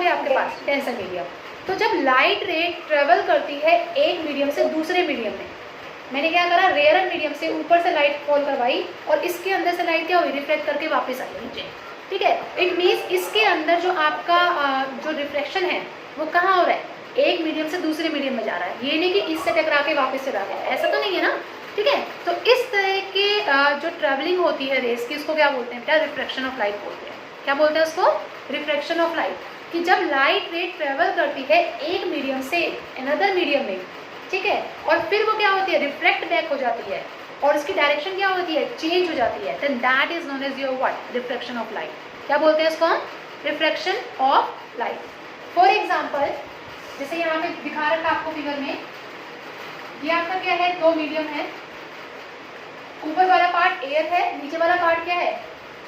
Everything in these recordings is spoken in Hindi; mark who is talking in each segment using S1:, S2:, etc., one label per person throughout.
S1: गया आपके पास डेंसर मीडियम। तो जब लाइट रे ट्रेवल करती है एक मीडियम से दूसरे मीडियम में, मैंने क्या करा, रेयर मीडियम से ऊपर से लाइट फॉल करवाई और इसके अंदर से लाइट क्या हुई, रिफ्लेक्ट करके वापस आई नीचे, ठीक है। इट मीन्स इसके अंदर जो आपका जो रिफ्लेक्शन है वो कहाँ हो रहा है, एक मीडियम से दूसरे मीडियम में जा रहा है, ये नहीं कि इससे टकरा के वापस चला गया, ऐसा तो नहीं है ना, ठीक है। तो इस तरह के जो ट्रैवलिंग होती है रेस की, उसको क्या बोलते हैं बेटा, रिफ्लेक्शन ऑफ लाइट बोलते हैं। क्या बोलते हैं उसको, रिफ्लेक्शन ऑफ लाइट। कि जब लाइट रे ट्रेवल करती है एक मीडियम से अनदर मीडियम में, ठीक है, और फिर वो क्या होती है, रिफ्लेक्ट बैक हो जाती है और इसकी डायरेक्शन क्या होती है, चेंज हो जाती है, then that is known as your what, reflection of light. क्या बोलते हैं इसको हम, reflection of light. For example जैसे यहाँ पे दिखा रखा आपको फिगर में, ये आपका क्या है, दो मीडियम है, ऊपर वाला पार्ट एयर है, नीचे वाला पार्ट क्या है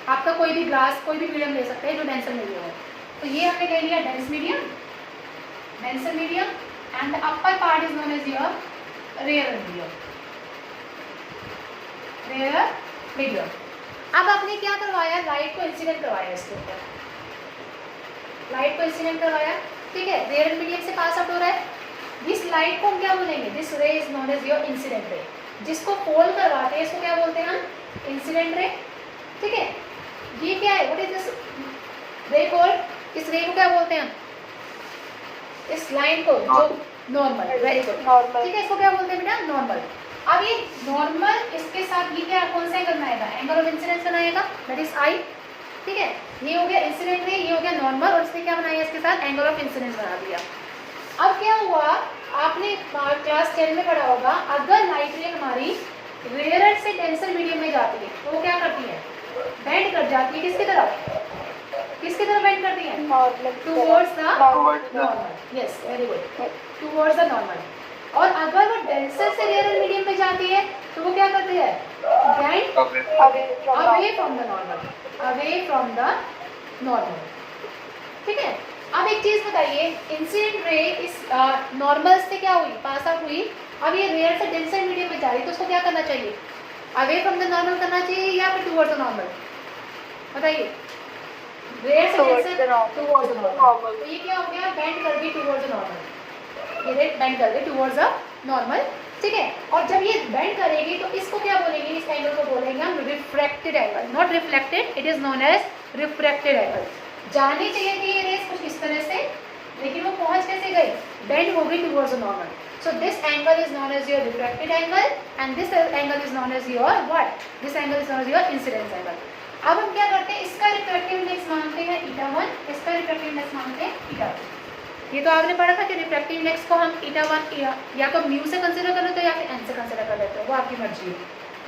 S1: आपका, कोई भी ग्लास, कोई भी मीडियम ले सकते हैं जो डेंसर मीडियम है। तो ये हमने ले लिया dense medium, denser medium, and the upper part is known as your rare medium, rare medium. अब आपने क्या करवाया, लाइट को इंसिडेंट करवाया इसके ऊपर, लाइट को इंसिडेंट करवाया, ठीक है, रेयर मीडियम से पास आउट हो रहा है। इस लाइट को हम क्या बोलेंगे, this ray is known as your incident ray. जिसको फॉल करवाते हैं इसको क्या बोलते हैं हम, इंसिडेंट रे, ठीक है। ये क्या है, व्हाट इज दिस रे कॉल्ड, इस रे को क्या बोलते हैं हम, इस लाइन को जो नॉर्मल, वेरी गुड, ठीक है, इसको क्या बोलते हैं बेटा, नॉर्मल। अब ये नॉर्मल, इसके साथ ये क्या, कौन सा एंगल बनाएगा, एंगल ऑफ इंसिडेंस बनाएगा, दैट इज आई, ठीक है। ये हो गया इंसिडेंट रे, ये हो गया नॉर्मल, और इसने क्या बनाया, इसके साथ एंगल ऑफ इंसिडेंस बना दिया। अब क्या हुआ, आपने क्लास 10 में पढ़ा होगा, अगर लाइट रे हमारी रेयर से डेंसर मीडियम में जाती है तो वो क्या करती है, बेंड कर जाती है, किसकी तरफ, किसकी तरफ बेंड करती है, towards the normal, yes very good, towards the normal. और अगर वो डेंसर से रेयर मीडियम में जाती है तो वो क्या करती है, bend away from the normal, away from the normal, ठीक है। अब एक चीज बताइए, इंसिडेंट रे इस नॉर्मल से क्या हुई, पास आउट हुई, अब ये रेयर से डेंसर मीडियम में जा रही है तो उसको क्या करना चाहिए, अवे फ्रॉम द नॉर्मल करना चाहिए या फिर टुवर्ड्स द नॉर्मल, बताइए, रेयर से डेंसर टुवर्ड्स द नॉर्मल, तो ये क्या हो गया, बेंड कर गई टुवर्ड्स द नॉर्मल, ये रेड बेंड कर गई टुवर्ड्स द नॉर्मल, ठीक है। और जब ये बेंड करेगी तो इसको क्या बोलेंगे, इस एंगल को बोलेंगे हम refracted angle, not reflected, it is known as refracted angle. जानी चाहिए थी ये रेस कुछ इस तरह से, लेकिन वो पहुंच कैसे गई, बेंड हो गई towards the normal. So this angle is known as your refracted angle and this angle is known as your what, this angle is known as your incidence angle. अब हम क्या करते हैं, इसका रिफ्रैक्टिव इंडेक्स मानते हैं η1, इसका रिफ्रैक्टिव इंडेक्स मानते हैं η2। ये तो आपने पढ़ा था कि रिफ्रैक्टिव इंडेक्स को हम η1 या तो म्यू से कंसिडर कर लेते हो या फिर n से कंसिडर कर लेते हो, वो आपकी मर्जी है,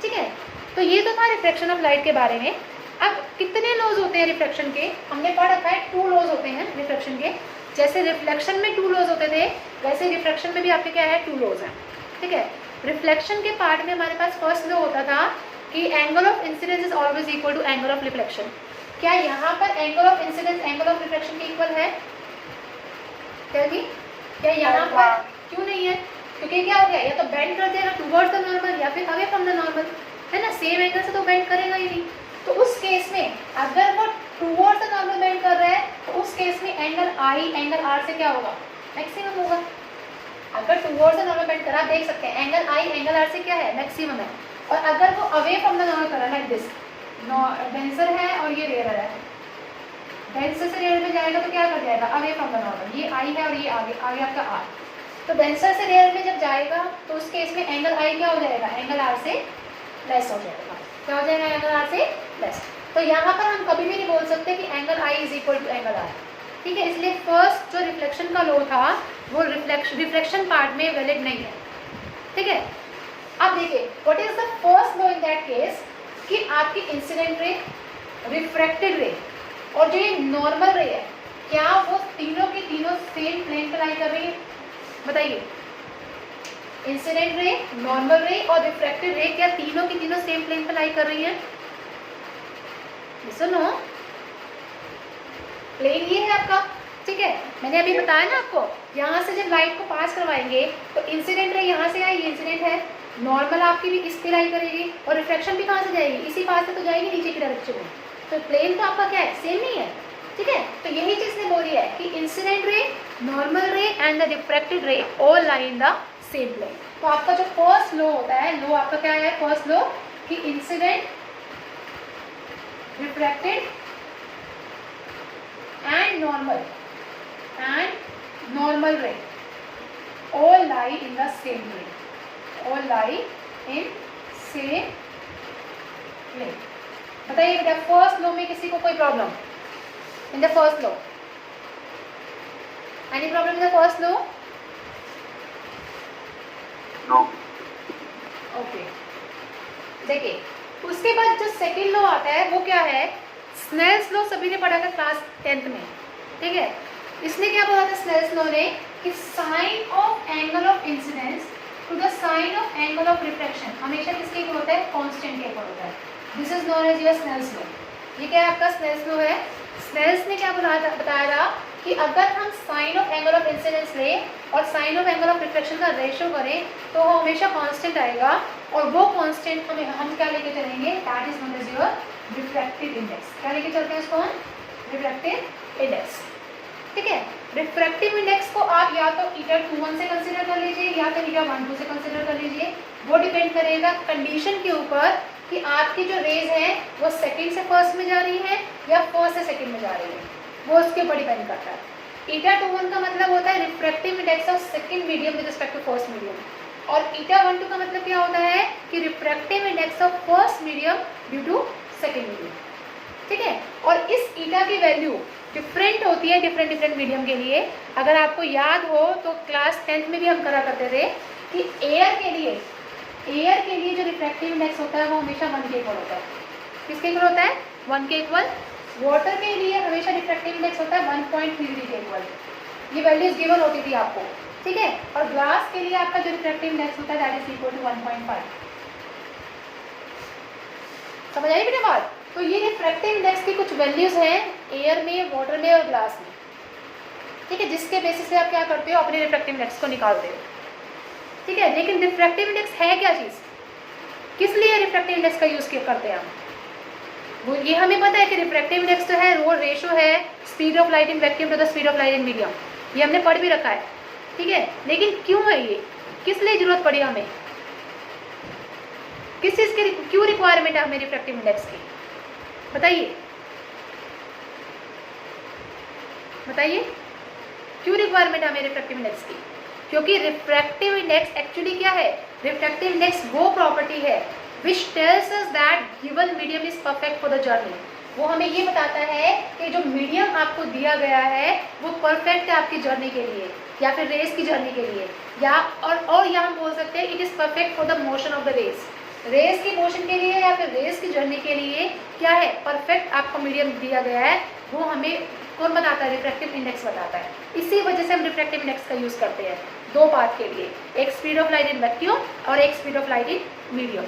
S1: ठीक है। तो ये तो था रिफ्लेक्शन ऑफ लाइट के बारे में। अब कितने लॉज होते हैं रिफ्लेक्शन के, हमने पढ़ रखा है 2 लॉज होते हैं रिफ्लेक्शन के। जैसे रिफ्लेक्शन में 2 लॉज होते थे, वैसे रिफ्लेक्शन में भी आपके क्या है, 2 लॉज हैं, ठीक है। रिफ्लेक्शन के पार्ट में हमारे पास फर्स्ट लॉ होता था कि angle of incidence is always equal to angle of reflection. क्या यहाँ पर angle of incidence angle of reflection के इक्वल है, क्या यहाँ पर क्यों नहीं है, क्योंकि क्या हो गया, या तो बेंड कर देगा टुवर्ड्स द नॉर्मल या फिर अवे फ्रॉम द नॉर्मल, है ना, सेम एंगल से तो बेंड करेगा ही नहीं। तो उस केस में अगर वो टुवर्ड्स द नॉर्मल बेंड कर रहा है तो उस केस में एंगल आई एंगल आर से क्या होगा, मैक्सिमम होगा। अगर टुवर्ड्स द नॉर्मल बेंड करा, देख सकते हैं एंगल आई एंगल आर से क्या है, मैक्सिमम है। और अगर वो अवे फ्रॉम द नॉर्मल करा, लाइक दिस, डेंसर है और ये रेयर है, डेंसर से रेयर में जाएगा तो क्या कर जाएगा, अवे फ्रॉम द नॉर्मल, ये आई है और ये आगे आगे आपका आर। तो डेंसर से रेयर में जब जाएगा तो उस केस में एंगल आई क्या हो जाएगा, एंगल आर से लेस हो जाएगा। क्या हो जाएगा, एंगल आर से लेस। तो यहाँ पर हम कभी भी नहीं बोल सकते कि angle I is equal to angle R, ठीक है। इसलिए फर्स्ट जो रिफ्लेक्शन का लॉ था वो रिफ्लेक्शन पार्ट में वैलिड नहीं है, ठीक है। अब देखिए what is the first law in that case, कि आपकी इंसिडेंट रे, रिफ्रैक्टेड रे और जो ये नॉर्मल रे है, क्या वो तीनों की तीनों सेम प्लेन पर लाई कर रही है, बताइए। इंसिडेंट रे, नॉर्मल रे और रिफ्रैक्टेड रे क्या तीनों की तीनों सेम प्लेन पर लाई कर रही है, सुनो, प्लेन ये है आपका, ठीक है। मैंने अभी बताया ना आपको, यहाँ से जब लाइट को पास करवाएंगे तो इंसिडेंट रे यहाँ से आएगी, इंसिडेंट है, नॉर्मल आपकी भी इस पे लाई करेगी और रिफ्लेक्शन भी कहाँ से जाएगी, इसी पास से तो जाएगी नीचे की डायरेक्शन में। तो प्लेन तो आपका क्या है, सेम नहीं है, ठीक है, तो यही चीज ने बोली है कि incident ray, normal ray and the refracted ray all lie in the same plane. तो आपका जो फर्स्ट लॉ होता है, लॉ आपका क्या है, फर्स्ट लॉ कि इंसिडेंट, रिफ्रैक्टेड एंड नॉर्मल रे all lie in the same plane, all lie in same plane। बताइए बेटा, फर्स्ट लॉ में किसी को कोई problem in the first law? Any problem in the first law?
S2: No.
S1: Okay, देखिए उसके बाद जो सेकेंड लॉ आता है वो क्या है, स्नेल्स लॉ सभी ने पढ़ा था क्लास 10th में, ठीक है। इसने क्या बोला था स्नेल्स लॉ ने कि sine of angle of incidence to the sine of angle of refraction हमेशा किसके इक्वल होता है, कांस्टेंट के इक्वल होता है। This is known as your Snell's law. ये क्या है आपका स्नेल्स लॉ है। स्नेल्स ने क्या बताया था कि अगर हम sine of angle of incidence लें और sine of angle of refraction का रेशियो करें तो वो हमेशा कांस्टेंट आएगा, और वो कांस्टेंट हम क्या लेके चलेंगे, that is known as your refractive index. क्या लेके चलते हैं उसको, रिफ्रैक्टिव इंडेक्स, ठीक है। रिफ्रैक्टिव इंडेक्स को आप या तो ईटा 21 से कंसीडर कर लीजिए या फिर ईटा 12 से कंसीडर कर लीजिए। वो डिपेंड करेगा कंडीशन के ऊपर कि आपकी जो रेज है वो सेकंड से फर्स्ट में जा रही है या फर्स्ट से सेकंड में जा रही है, वो उसके ऊपर डिपेंड करता है। ईटा 21 का मतलब होता है refractive index of second medium with respect to first medium, और ईटा 12 का मतलब क्या होता है कि refractive index of first medium due to second medium, ठीक है। और इस ईटा की वैल्यू डिफरेंट होती है डिफरेंट मीडियम के लिए। अगर आपको याद हो तो क्लास 10th में भी हम करा करते थे कि एयर के लिए जो रिफ्रैक्टिव इंडेक्स होता है वो हमेशा 1 के इक्वल होता है। किसके इक्वल होता है, 1 के इक्वल। वाटर के लिए हमेशा रिफ्रैक्टिव इंडेक्स होता है 1.33 के इक्वल। ये वैल्यूज गिवन होती थी आपको, ठीक है। और ग्लास के लिए आपका जो रिफ्रैक्टिव इंडेक्स होता है दैट इज इक्वल टू 1.5। समझ आई बेटा बात? तो ये रिफ्रैक्टिव इंडेक्स की कुछ वैल्यूज हैं एयर में, वाटर में और ग्लास में, ठीक है, जिसके बेसिस पे आप क्या करते हो, अपने रिफ्रैक्टिव इंडेक्स को निकालते हो, ठीक है। लेकिन रिफ्रैक्टिव इंडेक्स है क्या चीज़, किस लिए रिफ्रैक्टिव इंडेक्स का यूज़ करते हैं हम, वो ये हमें पता है कि रिफ्रैक्टिव इंडेक्स तो है, वो रेशो है speed of light in vacuum to the speed of light in medium, ये हमने पढ़ भी रखा है, ठीक है। लेकिन क्यों है ये, किस लिए जरूरत पड़ी हमें, किस चीज़ की क्यों रिक्वायरमेंट है हमें रिफ्रैक्टिव इंडेक्स की, बताइए क्यों रिक्वायरमेंट है हमें रिफ्रैक्टिव इंडेक्स की? क्योंकि रिफ्रैक्टिव इंडेक्स एक्चुअली क्या है, रिफ्रैक्टिव इंडेक्स वो प्रॉपर्टी है which tells us that given medium is perfect for the journey. वो हमें ये बताता है कि जो मीडियम आपको दिया गया है वो परफेक्ट है आपकी जर्नी के लिए या फिर रेस की जर्नी के लिए, या और या हम बोल सकते हैं it is perfect for the motion of the race की मोशन के लिए या फिर रेस की जर्नी के लिए क्या है, परफेक्ट आपको मीडियम दिया गया है। वो हमें कौन बताता है, रिफ्रैक्टिव इंडेक्स बताता है। इसी वजह से हम रिफ्रैक्टिव इंडेक्स का यूज़ करते हैं दो बात के लिए, एक speed of light in vacuum और एक speed of light in medium.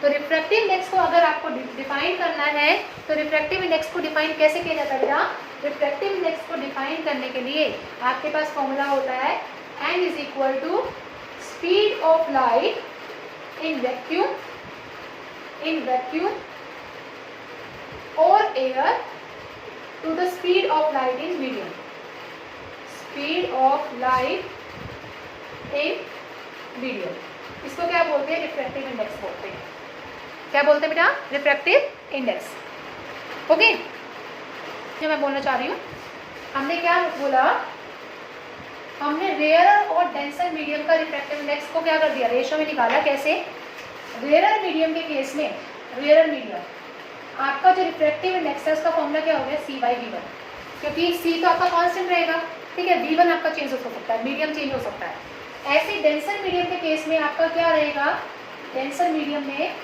S1: तो रिफ्रैक्टिव इंडेक्स को अगर आपको डिफाइन करना है तो रिफ्रैक्टिव इंडेक्स को डिफाइन कैसे किया जाता है बेटा, रिफ्रैक्टिव इंडेक्स को डिफाइन करने के लिए आपके पास फॉर्मूला होता है n is equal to speed of light in vacuum और air to the speed of light in medium. Speed of light in medium, इसको क्या बोलते हैं, रिफ्रैक्टिव इंडेक्स बोलते हैं। क्या बोलते हैं बेटा, रिफ्रैक्टिव इंडेक्स। ओके, जो मैं बोलना चाह रही हूँ, हमने क्या बोला, हमने रेयर और डेंसर मीडियम का रिफ्रैक्टिव इंडेक्स को क्या कर दिया, रेशो में निकाला। कैसे, रेयर मीडियम के केस में, रेयर मीडियम आपका जो रिफ्रैक्टिव इंडेक्स है उसका फॉर्मूला क्या हो गया, C/V1, क्योंकि C तो आपका कांस्टेंट रहेगा, ठीक है। V1 आपका चेंज हो सकता है, मीडियम चेंज हो सकता है। ऐसे डेंसर मीडियम के केस में आपका क्या रहेगा, डेंसर मीडियम में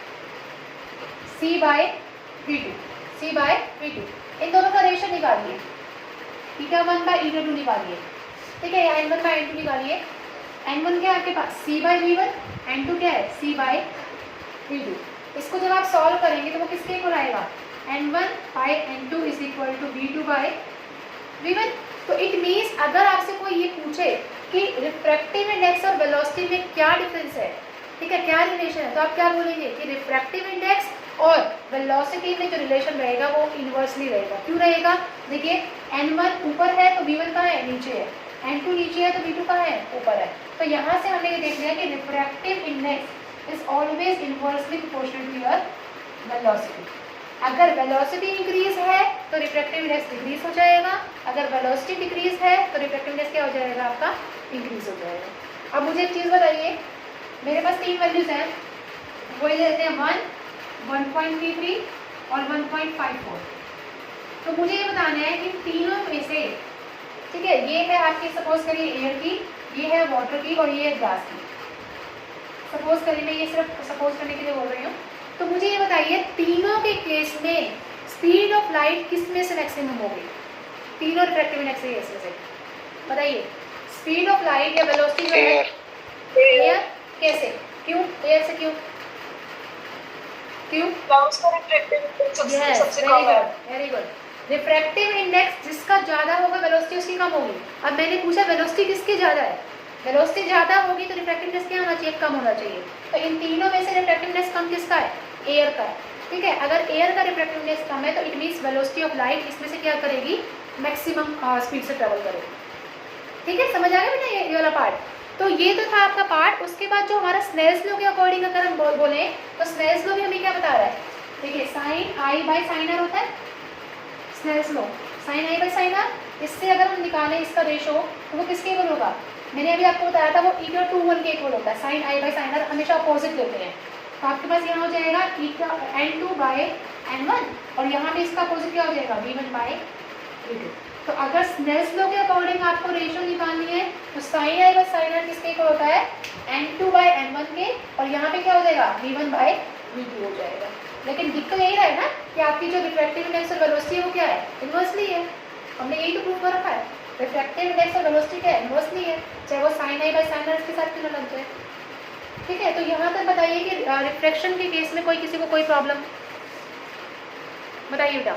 S1: C/V2, इन दोनों का रेशो निकालिए, η1/η2 निकालिए, ठीक है, या n1/n2 निकालिए। n1 क्या है आपके पास, C/V1, n2 क्या है, C/V2। इसको जब आप सॉल्व करेंगे तो वो किसके इक्वल आएगा, n1/n2 is equal to V2/V1। तो इट मीन्स अगर आपसे कोई ये पूछे कि रिफ्रैक्टिव इंडेक्स और वेलोसिटी में क्या डिफरेंस है, ठीक है, क्या रिलेशन है, तो आप क्या बोलेंगे कि रिफ्रैक्टिव इंडेक्स और वेलोसिटी में जो रिलेशन रहेगा वो इन्वर्सली रहेगा। क्यों रहेगा? देखिए n1 ऊपर है तो v1 कहाँ है? नीचे है। n2 नीचे है तो v2 कहाँ है? ऊपर है। तो यहाँ से हमने ये देख लिया कि refractive index is always inversely proportional to your velocity. अगर वेलोसिटी इंक्रीज है तो रिफ्रैक्टिव इंडेक्स डिक्रीज हो जाएगा, अगर वेलोसिटी डिक्रीज है तो रिफ्रैक्टिव इंडेक्स क्या हो जाएगा? आपका इंक्रीज हो जाएगा। अब मुझे एक चीज़ बताइए, मेरे पास 3 वैल्यूज हैं, वो ये देते हैं 1, 1.33 और 1.54। तो मुझे ये बताना है कि तीनों में से, ठीक है, ये है आपकी सपोज करिए एयर की, ये है वाटर की और ये है गैस की। सपोज करिए, मैं ये सिर्फ सपोज करने के लिए बोल रही हूँ। तो मुझे ये बताइए तीनों के केस में स्पीड ऑफ लाइट किस में से मैक्सिमम होगी? तीनों रिफ्रैक्टिव इंडेक्स है इसमें से, बताइए। स्पीड ऑफ लाइट या वेलोसिटी जो है एयर। कैसे? क्यों एयर से? क्यों? Very good. रिफ्रैक्टिव इंडेक्स जिसका ज्यादा होगा वेलोसिटी उसकी कम होगी। अब मैंने पूछा वेलोसिटी किसकी ज्यादा है? वेलोसिटी ज्यादा होगी तो रिफ्रैक्टिव इंडेक्स क्या होना चाहिए? कम होना चाहिए। तो इन तीनों में से रिफ्रैक्टिव इंडेक्स कम किसका है? एयर का है। ठीक है, अगर एयर का रिफ्रैक्टिव इंडेक्स कम है तो it means velocity of light इसमें से क्या करेगी? मैक्सिमम स्पीड से ट्रेवल करेगी। ठीक है, समझ आ गया बेटा ये वाला पार्ट? तो ये तो था आपका पार्ट। उसके बाद जो हमारा स्नेल्स लॉ के अकॉर्डिंग अगर हम बोले तो स्नेल्स लॉ भी हमें क्या बता रहा है? देखिए sine I by sine R होता है Snell's law, sine I by sine R. इससे अगर हम निकालें इसका रेशो तो वो किसके इक्वल होगा? मैंने अभी आपको बताया था वो e/2 के इक्वल होता है। Sine I by sine R हमेशा अपोजिट लेते हैं। तो आपके पास यहाँ हो जाएगा n2 बाई n1 और यहाँ पे इसका अपोजिट क्या हो जाएगा? v1 by v2। तो अगर स्नेल्स लॉ के अकॉर्डिंग आपको रेशियो निकालनी है तो sine I by sine R किसके इक्वल होता है? n2 बाई n1 के, और यहाँ पे क्या हो जाएगा? v1 बाई v2 हो जाएगा। लेकिन दिक्कत यही है ना कि आपकी जो रिफ्रैक्टिव इंडेक्स और वेलोसिटी है वो क्या है? इन्वर्सली है। हमने यही तो प्रूव कर रखा है, रिफ्रैक्टिव इंडेक्स और वेलोसिटी क्या है? इन्वर्सली है, चाहे वो sine I by sine R इसके साथ क्यों ना लग जाए। ठीक है, तो यहाँ तक बताइए कि रिफ्रैक्शन के केस में कोई किसी को कोई प्रॉब्लम बताइए बेटा।